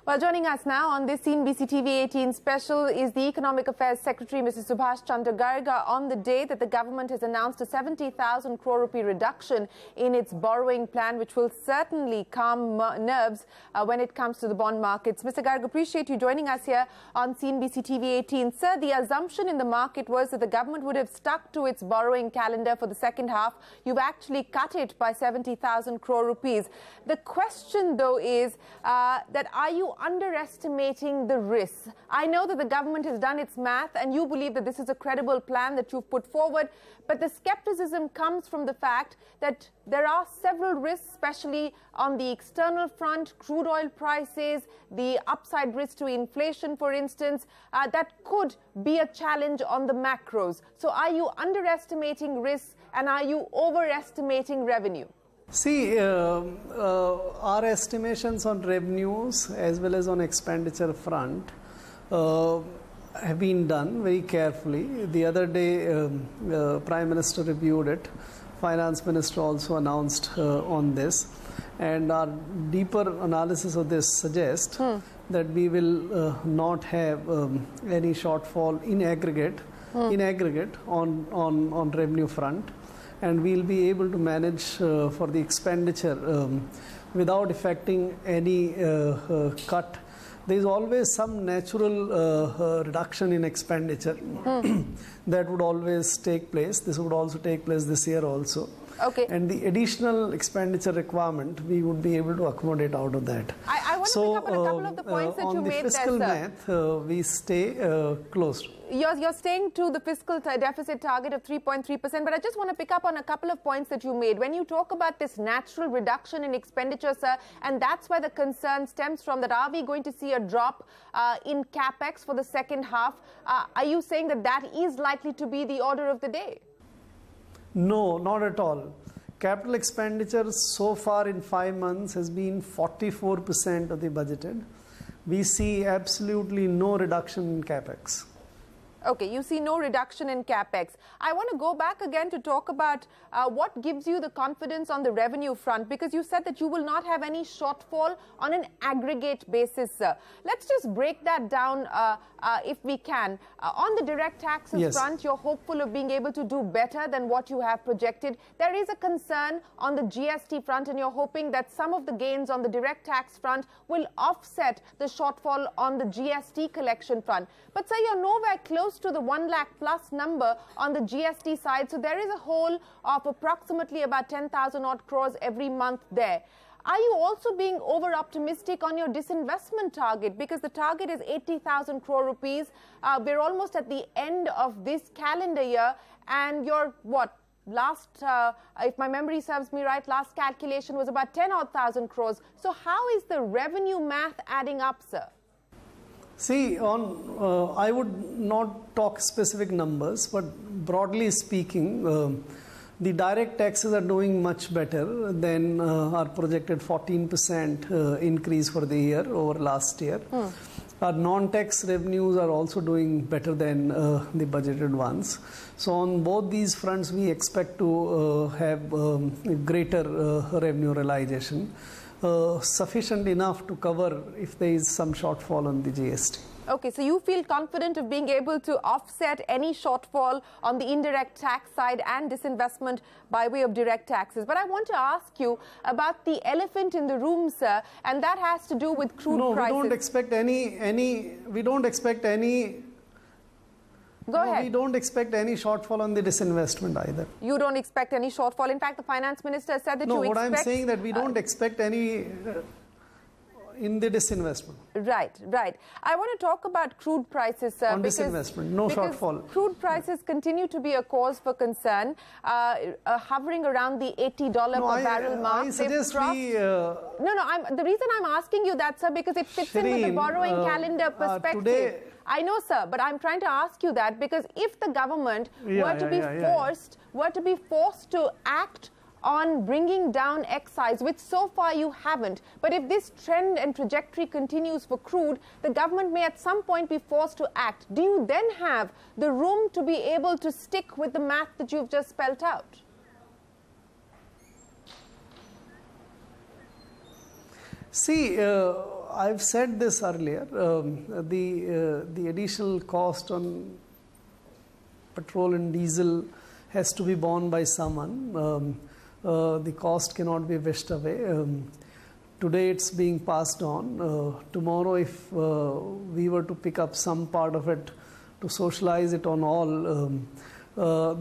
Well, joining us now on this CNBC TV 18 special is the Economic Affairs Secretary, Mr. Subhash Chandra Garg, on the day that the government has announced a 70,000 crore rupee reduction in its borrowing plan, which will certainly calm nerves when it comes to the bond markets. Mr. Garg, appreciate you joining us here on CNBC TV 18. Sir, the assumption in the market was that the government would have stuck to its borrowing calendar for the second half. You've actually cut it by 70,000 crore rupees. The question, though, is that are you underestimating the risks? I know that the government has done its math and you believe that this is a credible plan that you've put forward, but the skepticism comes from the fact that there are several risks, especially on the external front, crude oil prices, the upside risk to inflation, for instance, that could be a challenge on the macros. So are you underestimating risks and are you overestimating revenue? See, our estimations on revenues as well as on expenditure front have been done very carefully. The other day, Prime Minister reviewed it. Finance Minister also announced on this. And our deeper analysis of this suggests that we will not have any shortfall in aggregate on revenue front. And we'll be able to manage for the expenditure without affecting any cut. There is always some natural reduction in expenditure that would always take place. This would also take place this year also. Okay. And the additional expenditure requirement, we would be able to accommodate out of that. I want to pick up on a couple of the points that you made there, sir. On the fiscal math, we stay close. You're staying to the fiscal deficit target of 3.3%, but I just want to pick up on a couple of points that you made. When you talk about this natural reduction in expenditure, sir, and that's where the concern stems from, that are we going to see a drop in capex for the second half? Are you saying that that is likely to be the order of the day? No, not at all. Capital expenditure so far in 5 months has been 44% of the budgeted. We see absolutely no reduction in capex. Okay, you see no reduction in capex. I want to go back again to talk about what gives you the confidence on the revenue front, because you said that you will not have any shortfall on an aggregate basis, sir. Let's just break that down if we can. On the direct taxes front, you're hopeful of being able to do better than what you have projected. There is a concern on the GST front, and you're hoping that some of the gains on the direct tax front will offset the shortfall on the GST collection front. But, sir, you're nowhere close to the 1 lakh plus number on the GST side. So there is a hole of approximately about 10,000 odd crores every month there. Are you also being over optimistic on your disinvestment target? Because the target is 80,000 crore rupees. We're almost at the end of this calendar year, and your last, if my memory serves me right, last calculation was about 10,000 crores. So how is the revenue math adding up, sir? See, I would not talk specific numbers, but broadly speaking, the direct taxes are doing much better than our projected 14% increase for the year over last year. Our non-tax revenues are also doing better than the budgeted ones. So on both these fronts, we expect to have greater revenue realization. Sufficient enough to cover if there is some shortfall on the GST. Okay, so you feel confident of being able to offset any shortfall on the indirect tax side and disinvestment by way of direct taxes. But I want to ask you about the elephant in the room, sir, and that has to do with crude prices. No, we don't expect any. Go ahead. We don't expect any shortfall on the disinvestment either. You don't expect any shortfall. In fact, the finance minister said that you expect... No, what I'm saying that we don't expect any in the disinvestment. Right, right. I want to talk about crude prices, sir. On disinvestment, no shortfall. Crude prices continue to be a cause for concern, hovering around the $80 per barrel mark. I suggest we... the reason I'm asking you that, sir, because it fits in with the borrowing calendar perspective. I know, sir, but I'm trying to ask you that because if the government were to be forced to act on bringing down excise, which so far you haven't, but if this trend and trajectory continues for crude, the government may at some point be forced to act. Do you then have the room to be able to stick with the math that you've just spelt out? See, I've said this earlier, the additional cost on petrol and diesel has to be borne by someone. The cost cannot be wished away. Today it's being passed on. Tomorrow, if we were to pick up some part of it to socialize it on all,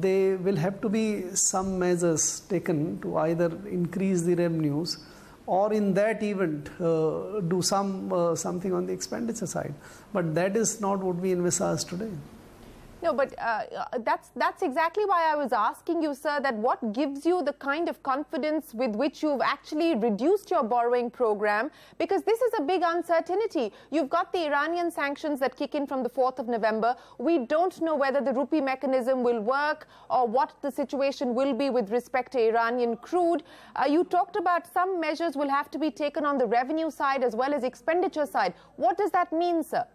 there will have to be some measures taken to either increase the revenues or in that event do something on the expenditure side. But that is not what we envisage today. No, but that's exactly why I was asking you, sir, that what gives you the kind of confidence with which you've actually reduced your borrowing program? Because this is a big uncertainty. You've got the Iranian sanctions that kick in from the 4th of November. We don't know whether the rupee mechanism will work or what the situation will be with respect to Iranian crude. You talked about some measures will have to be taken on the revenue side as well as expenditure side. What does that mean, sir?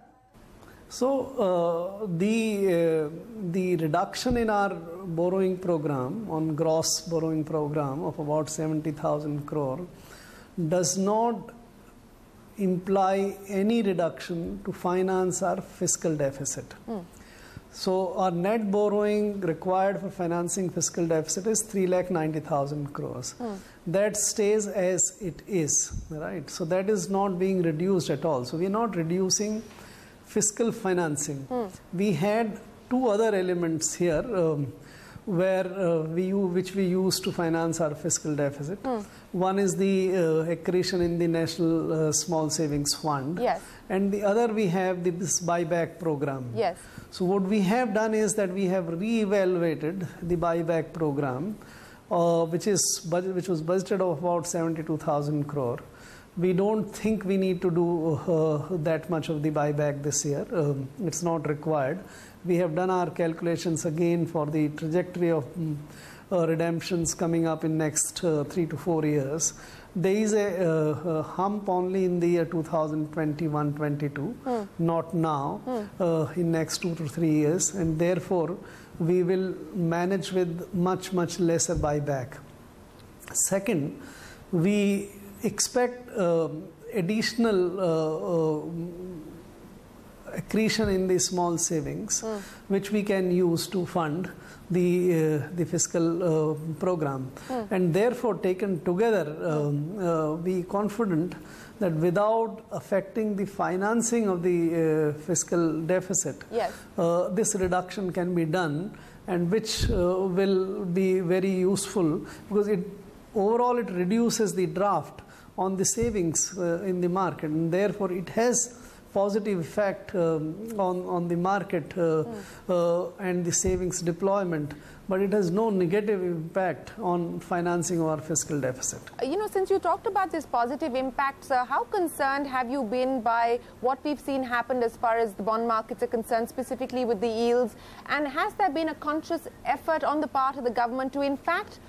So the reduction in our borrowing program, on gross borrowing program of about 70,000 crore, does not imply any reduction to finance our fiscal deficit. So our net borrowing required for financing fiscal deficit is 3,90,000 crores. That stays as it is, right? So that is not being reduced at all. So we are not reducing fiscal financing. We had two other elements here which we use to finance our fiscal deficit. One is the accretion in the National Small Savings Fund. Yes. And the other we have this buyback program. Yes. So what we have done is that we have re-evaluated the buyback program, which was budgeted of about 72,000 crore. We don't think we need to do that much of the buyback this year. It's not required. We have done our calculations again for the trajectory of redemptions coming up in next 3 to 4 years. There is a hump only in the year 2021-22, not now, in next 2 to 3 years, and therefore we will manage with much lesser buyback. Second, we expect additional accretion in the small savings, which we can use to fund the fiscal program. And therefore, taken together, we are confident that without affecting the financing of the fiscal deficit, yes, this reduction can be done, and which will be very useful, because overall it reduces the draft on the savings in the market, and therefore it has positive effect on the market and the savings deployment, but it has no negative impact on financing our fiscal deficit. You know, since you talked about this positive impact, sir, how concerned have you been by what we've seen happen as far as the bond markets are concerned, specifically with the yields? And has there been a conscious effort on the part of the government to, in fact,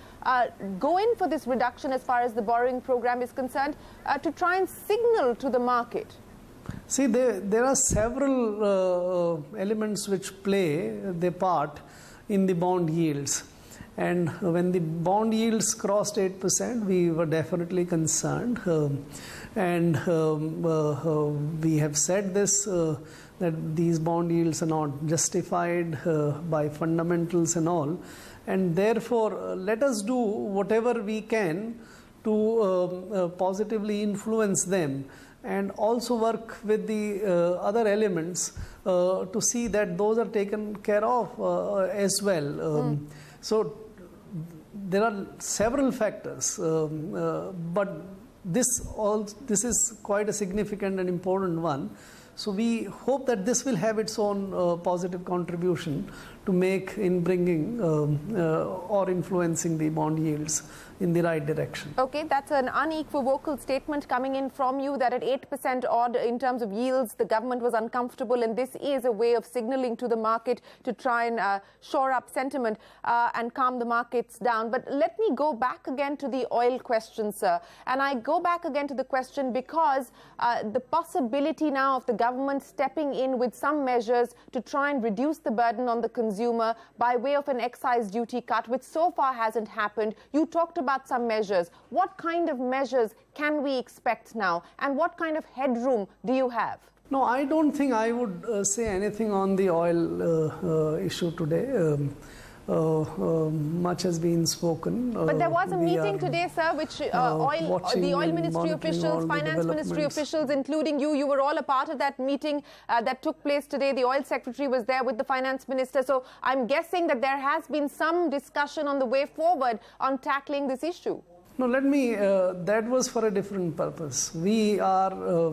go in for this reduction as far as the borrowing program is concerned, to try and signal to the market? See, there are several elements which play their part in the bond yields. And when the bond yields crossed 8%, we were definitely concerned. And we have said this, that these bond yields are not justified by fundamentals and all. And therefore, let us do whatever we can to positively influence them, and also work with the other elements to see that those are taken care of as well. So there are several factors, but this is quite a significant and important one. So we hope that this will have its own positive contribution to make in bringing or influencing the bond yields in the right direction. Okay, that's an unequivocal statement coming in from you, that at 8% odd in terms of yields, the government was uncomfortable, and this is a way of signaling to the market to try and shore up sentiment and calm the markets down. But let me go back again to the oil question, sir. And I go back again to the question because the possibility now of the government stepping in with some measures to try and reduce the burden on the consumer consumer by way of an excise duty cut, which so far hasn't happened. You talked about some measures. What kind of measures can we expect now, and what kind of headroom do you have? No, I don't think I would say anything on the oil issue today. Much has been spoken. But there was a meeting today, sir, which the oil ministry officials, finance ministry officials, including you were all a part of that meeting that took place today. The oil secretary was there with the finance minister. So I'm guessing that there has been some discussion on the way forward on tackling this issue. No, that was for a different purpose. We are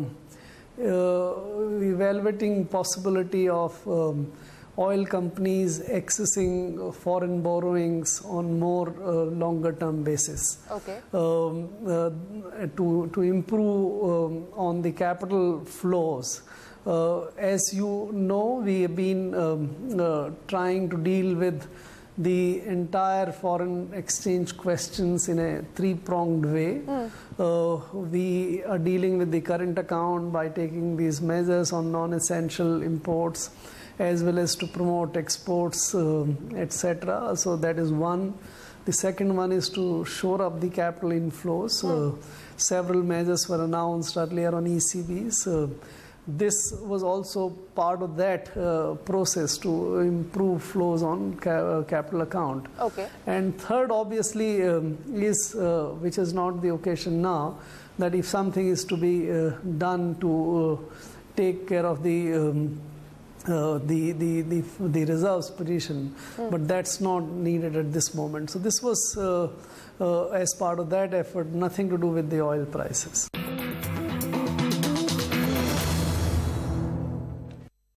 evaluating possibility of oil companies accessing foreign borrowings on more longer term basis. Okay. To improve on the capital flows. As you know, we have been trying to deal with the entire foreign exchange questions in a three-pronged way. We are dealing with the current account by taking these measures on non-essential imports, as well as to promote exports, etc. So that is one. The second one is to shore up the capital inflows. Several measures were announced earlier on ECBs. This was also part of that process to improve flows on capital account. Okay. And third, obviously, is which is not the occasion now, that if something is to be done to take care of the reserves position, but that's not needed at this moment. So this was as part of that effort, nothing to do with the oil prices.